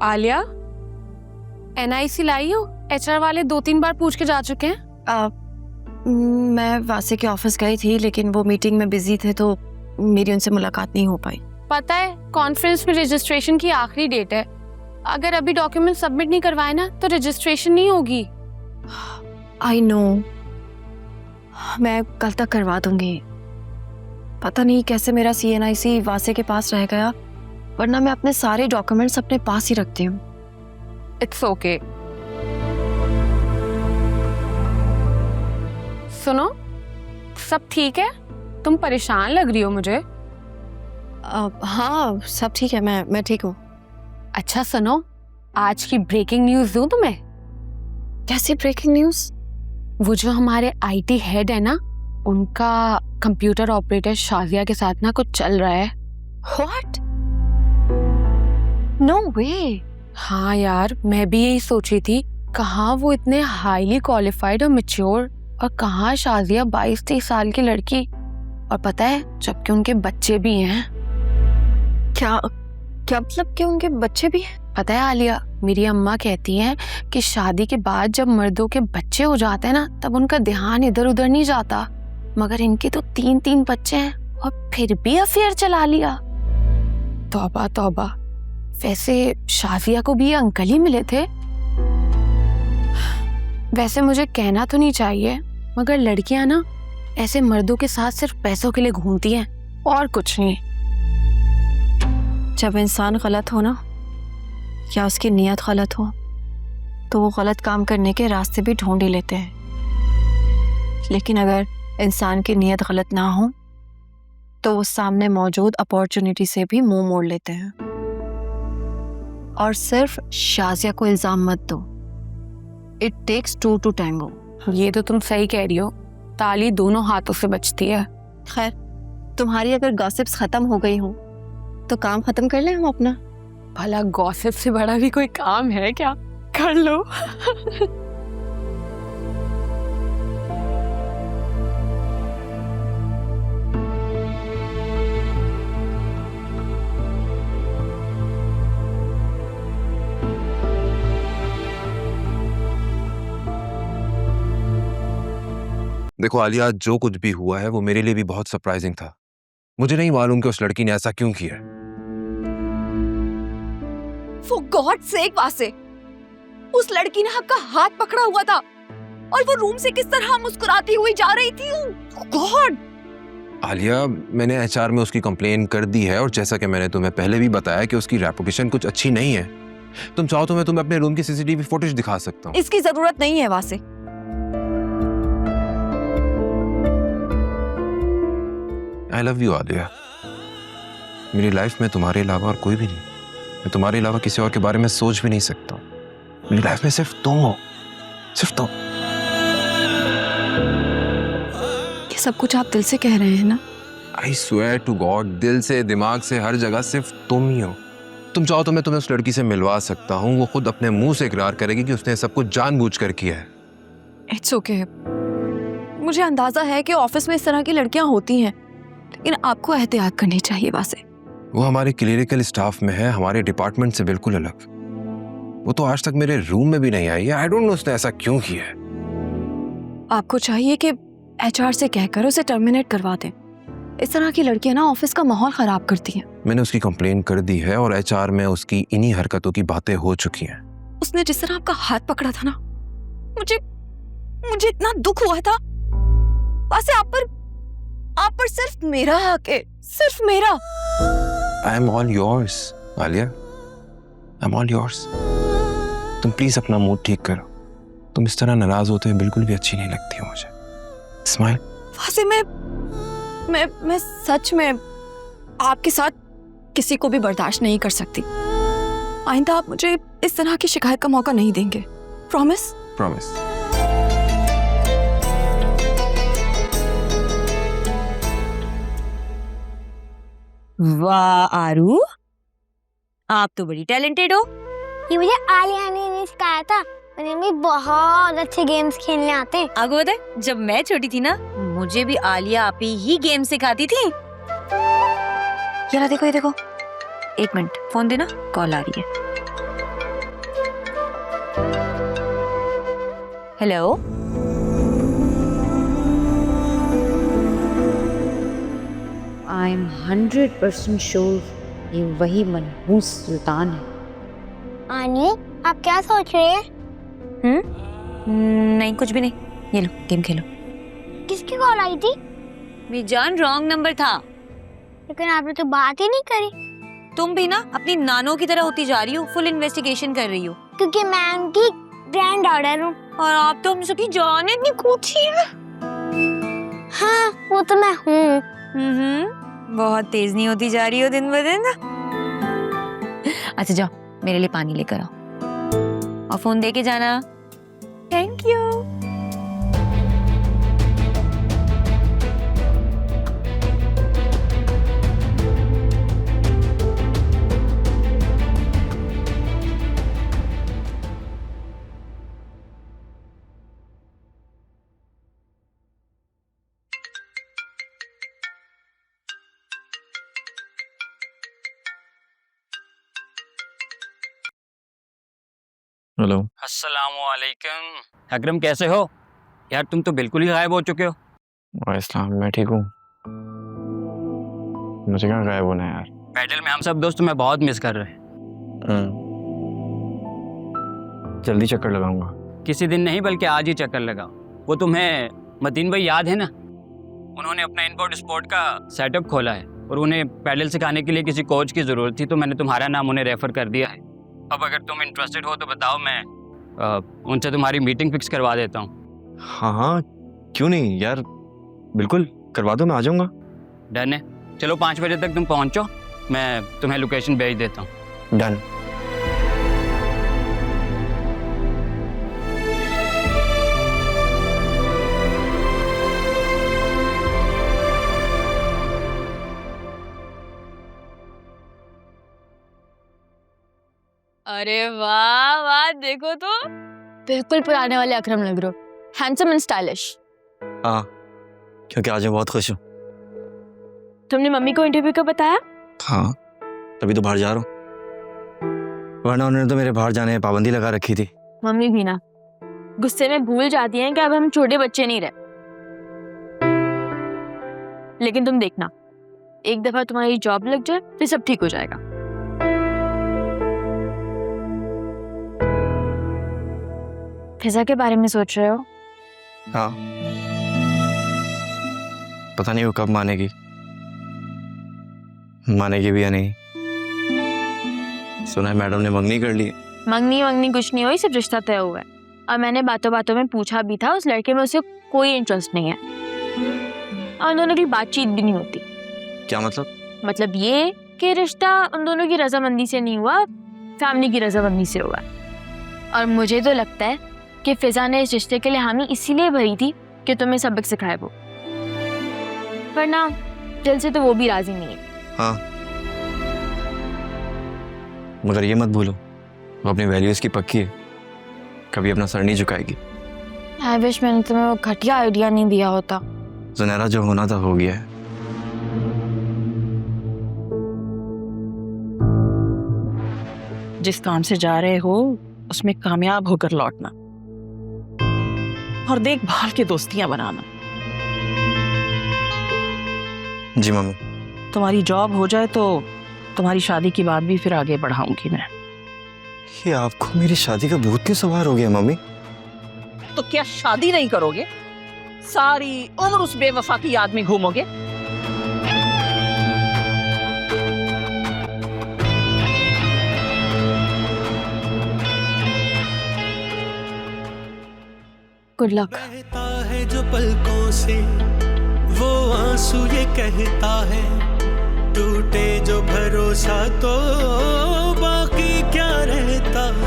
Alia, NIC लाई हो? HR वाले 2-3 बार पूछ के जा चुके हैं। मैं वासे के ऑफिस गई थी, लेकिन वो मीटिंग में बिजी थे तो मेरी उनसे मुलाकात नहीं हो पाई। पता है, कॉन्फ्रेंस में रजिस्ट्रेशन की आखिरी डेट है। अगर अभी डॉक्यूमेंट सबमिट नहीं करवाए ना तो रजिस्ट्रेशन नहीं होगी। आई नो, मैं कल तक करवा दूंगी। पता नहीं कैसे मेरा CNIC वासे के पास रह गया, वरना मैं अपने सारे डॉक्यूमेंट्स अपने पास ही रखती हूँ। It's okay. सुनो, सब ठीक है? तुम परेशान लग रही हो मुझे। हाँ, सब ठीक है, मैं ठीक हूँ। अच्छा सुनो, आज की ब्रेकिंग न्यूज़ दूँ तुम्हें? कैसी ब्रेकिंग न्यूज़? वो जो हमारे IT हेड है ना, उनका कंप्यूटर ऑपरेटर शाजिया के साथ ना कुछ चल रहा है। What? No way. हाँ यार, मैं भी यही सोच रही थी, कहाँ वो इतने हाईली क्वालिफाइड और मैच्योर, और कहाँ शाजिया 22-23 साल की लड़की। और पता है, जबकि उनके बच्चे भी हैं। क्या क्या मतलब कि उनके बच्चे भी हैं? पता है आलिया, मेरी अम्मा कहती हैं कि शादी के बाद जब मर्दों के बच्चे हो जाते हैं ना, तब उनका ध्यान इधर उधर नहीं जाता। मगर इनके तो 3-3 बच्चे हैं और फिर भी अफेयर चला लिया। तौबा तौबा। वैसे शाजिया को भी ये अंकल ही मिले थे। वैसे मुझे कहना तो नहीं चाहिए, मगर लड़कियां ना ऐसे मर्दों के साथ सिर्फ पैसों के लिए घूमती हैं और कुछ नहीं। जब इंसान गलत हो ना, या उसकी नीयत गलत हो, तो वो गलत काम करने के रास्ते भी ढूंढ ही लेते हैं। लेकिन अगर इंसान की नीयत गलत ना हो, तो वो सामने मौजूद अपॉर्चुनिटी से भी मुंह मोड़ लेते हैं। और सिर्फ शाजिया को इल्जाम मत दो। It takes 2 to tango। ये तो तुम सही कह रही हो, ताली दोनों हाथों से बजती है। खैर, तुम्हारी अगर गॉसिप्स खत्म हो गई हो तो काम खत्म कर लें हम अपना। भला गॉसिप से बड़ा भी कोई काम है क्या? कर लो। देखो आलिया, जो कुछ भी हुआ है वो मेरे लिए भी बहुत सरप्राइजिंग था। मुझे नहीं मालूम कि उस लड़की ने ऐसा क्यों किया। For God's sake वासे, उस लड़की ने आपका हाथ पकड़ा हुआ था और वो रूम से किस तरह मुस्कुराती हुई जा रही थी। गॉड! आलिया, मैंने HR में उसकी कंप्लेन कर दी है, और जैसा कि मैंने तुम्हें पहले भी बताया कि उसकी रेपुटेशन कुछ अच्छी नहीं है। तुम चाहो तो मैं तुम्हें अपने रूम की CCTV फुटेज दिखा सकता हूँ। इसकी जरूरत नहीं है वासे। I love you Alia. मेरी लाइफ में तुम्हारे अलावा और कोई भी नहीं। मैं तुम्हारे अलावा किसी और के बारे में सोच भी नहीं सकता। मेरी लाइफ में सिर्फ तुम हो, सिर्फ तुम। ये सब कुछ आप दिल से कह रहे हैं ना? आई स्वेयर टू गॉड, दिल से, दिमाग से, हर जगह सिर्फ तुम ही हो। तुम चाहो तो मैं तुम्हें उस लड़की से मिलवा सकता हूँ। वो खुद अपने मुंह से इकरार करेगी कि उसने सब कुछ जानबूझकर किया है। It's okay. मुझे अंदाजा है कि ऑफिस में इस तरह की लड़कियां होती हैं, लेकिन आपको एहतियात करनी चाहिए वासे। वो हमारे क्लिनिकल स्टाफ में है, हमारे डिपार्टमेंट से बिल्कुल अलग। वो तो आज तक मेरे रूम में भी नहीं आई है। आई डोंट नो उसने ऐसा क्यों किया है। आपको चाहिए कि HR से कहकर उसे टर्मिनेट करवा दें। इस तरह की लड़कियां ना ऑफिस का माहौल खराब करती हैं। मैंने उसकी कंप्लेन कर दी है और HR में उसकी इन्हीं हरकतों की बातें हो चुकी हैं। उसने जिस तरह आपका हाथ पकड़ा था ना, मुझे इतना दुख हुआ था। वैसे आप पर सिर्फ मेरा हक है, सिर्फ मेरा। I am all yours Alia, I am all yours. तुम प्लीज अपना मूड ठीक करो। तुम इस तरह नाराज होते हुए बिल्कुल भी अच्छी नहीं लगती हो मुझे। स्माइल। वैसे मैं सच में आपके साथ किसी को भी बर्दाश्त नहीं कर सकती। आइंदा आप मुझे इस तरह की शिकायत का मौका नहीं देंगे। प्रॉमिस? प्रॉमिस। वाह आरू, आप तो बड़ी टैलेंटेड हो। ये मुझे आलिया ने सिखाया था। मुझे भी बहुत अच्छे गेम्स खेलने आते हैं। आगो दे, जब मैं छोटी थी ना, मुझे भी आलिया आप ही गेम सिखाती थी। ये देखो, एक मिनट, फोन देना, कॉल आ रही है। हेलो, आई एम 100% श्योर ये वही मनहूस सुल्तान है। आनी, आप क्या सोच रहे हैं? नहीं, कुछ भी नहीं। ये लो, गेम खेलो। किसकी कॉल आई थी? मेरी जान, रॉन्ग नंबर था। लेकिन आपने तो बात ही नहीं करी। तुम भी ना अपनी नानों की तरह होती जा रही हो, फुल इन्वेस्टिगेशन कर रही हो। क्योंकि मैं उनकी ग्रैंड डॉटर हूँ। और आप तो हम सबकी जान इतनी कूची है। हाँ, वो तो मैं हूँ। बहुत तेज नहीं होती जा रही हो दिन ब दिन। अच्छा जाओ, मेरे लिए पानी लेकर आओ और फोन दे के जाना। Thank you. हेलो। अस्सलामुअलैकुम। अकरम, कैसे हो यार? तुम तो बिल्कुल ही गायब हो चुके हो। इस्लाम, मैं ठीक हूँ। मुझे कहाँ गायब होना है यार। पैडल में हम सब दोस्त तुम्हें बहुत मिस कर रहे हैं। जल्दी चक्कर लगाऊंगा। किसी दिन नहीं बल्कि आज ही चक्कर लगाओ। वो तुम्हें मतीन भाई याद है ना? उन्होंने अपना इनबोर्ड स्पोर्ट का सेटअप खोला है और उन्हें पैडल सिखाने के लिए किसी कोच की ज़रूरत थी, तो मैंने तुम्हारा नाम उन्हें रेफ़र कर दिया है। अब अगर तुम इंटरेस्टेड हो तो बताओ, मैं उनसे तुम्हारी मीटिंग फिक्स करवा देता हूँ। हाँ हाँ, क्यों नहीं यार, बिल्कुल करवा दो, मैं आ जाऊँगा। डन है। चलो 5 बजे तक तुम पहुँचो, मैं तुम्हें लोकेशन भेज देता हूँ। डन। अरे वाह वाह, देखो तो बिल्कुल पुराने वाले अकरम लग रहे हो। Handsome and stylish. हाँ, क्योंकि आज मैं बहुत खुश हूँ। तुमने मम्मी को इंटरव्यू का बताया? हाँ, तभी तो बाहर जा रहा हूँ, वरना उन्होंने तो मेरे बाहर जाने में पाबंदी लगा रखी थी। मम्मी भी ना गुस्से में भूल जाती हैं कि अब हम छोटे बच्चे नहीं रहे। लेकिन तुम देखना, एक दफा तुम्हारी जॉब लग जाए फिर सब ठीक हो जाएगा। फिजा के बारे में सोच रहे हो? हाँ, पता नहीं वो कब मानेगी भी या नहीं। सुना है मैडम ने मंगनी कर ली। मंगनी कुछ नहीं हुई, सिर्फ रिश्ता तय हुआ है। और मैंने बातों बातों में पूछा भी था, उस लड़के में उसे कोई इंटरेस्ट नहीं है और उन दोनों की बातचीत भी नहीं होती। क्या मतलब? मतलब ये कि रिश्ता उन दोनों की रजामंदी से नहीं हुआ, फैमिली की रजामंदी से हुआ। और मुझे तो लगता है कि फिजा ने इस रिश्ते के लिए हामी इसीलिए भरी थी कि तुम्हें सबक सिखाए वो, वरना दिल से तो वो भी राजी नहीं है। हाँ, मगर ये मत भूलो, वो अपनी वैल्यूज की पक्की है, कभी अपना सर नहीं झुकाएगी। आई विश मैंने तुम्हें वो घटिया आइडिया नहीं दिया होता। जुनैरा, जो होना था हो गया है। जिस काम से जा रहे हो उसमें कामयाब होकर लौटना और देखभाल की दोस्तियां बनाना। जी मम्मी। तुम्हारी जॉब हो जाए तो तुम्हारी शादी की बात भी फिर आगे बढ़ाऊंगी मैं। ये आपको मेरी शादी का भूत क्यों सवार हो गया मम्मी? तो क्या शादी नहीं करोगे? सारी उम्र उस बेवफा की याद में घूमोगे? Good luck. कहता है जो पलकों से वो आंसू ये कहता है, टूटे जो भरोसा तो